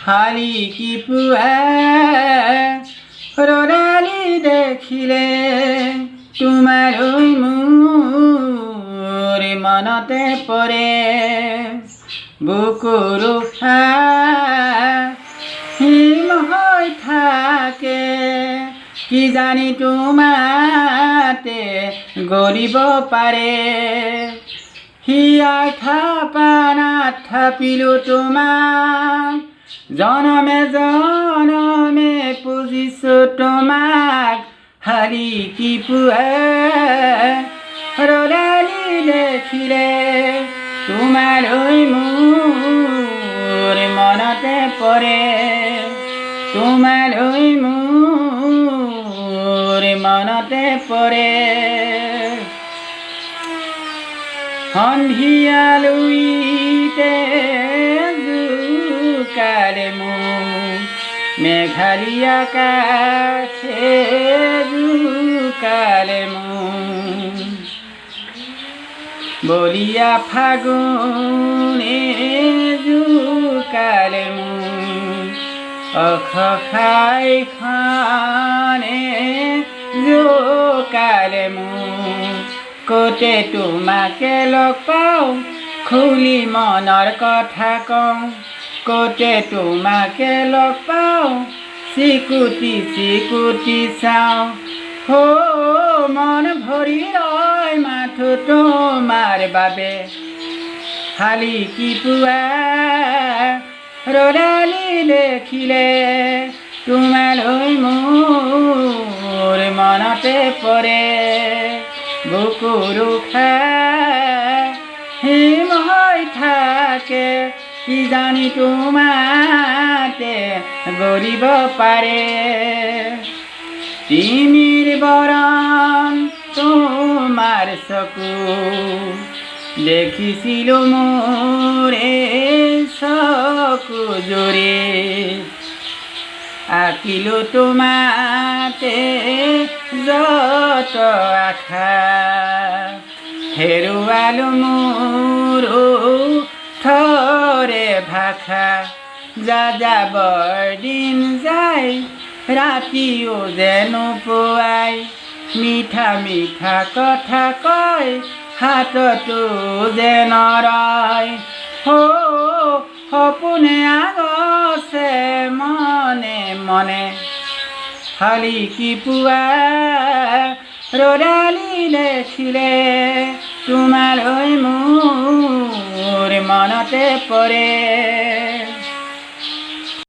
হালি কি পুৱা ৰদালি দেখিলে তোমাৰ মোৰ মনতে পৰে বুকুৰ হিম হৈ থাকে কি জানি তোমাতে গলিব পাৰে হিয়াৰ থাপানাত থাপিলো তোমাক জনমে জনমে পুজিছো তোমাক হালি কি পুৱা ৰদালি দেখিলে তোমাৰ মোৰ মনতে পৰে তোমাৰ মোৰ মনতে পৰে সন্ধিয়া লুইতে জোকালে মোক মেঘালী আকাশে জোকালে মোক বলিয়া ফাগুনে জোকালে মোক অখখাই খানে জোকালে মোক কতে তোমাকে লগ পাওঁ খুলি মনৰ কথা কওঁ কতে তোমাকে লগ পাওঁ চিকুটি চিকুটি চাওঁ হো মন ভৰি ৰয় মাথো তোমাৰ বাবে হালি কি পুৱা ৰদালি দেখিলে তোমাৰ মোৰ মনতে পৰে বুকুৰ হিম হৈ থাকে কি জানি তোমাতে গলিব পাৰে তিমিৰ বৰণ তোমাৰ চকু দেখিছিলো মোৰে চকু জুৰি আঁকিলো তোমাতে যত আশা হেৰুৱালো মোৰ থৰে ভাষা যাযাবৰ দিন যায় ৰাতিও যেন পুৱাই মিঠা মিঠা কথা কয় হাততো যেন ৰয় হো সপোনে আগছে মনে মনে হালি কি পুৱা ৰদালি দেখিলে তোমাৰ মোৰ মনতে পৰে।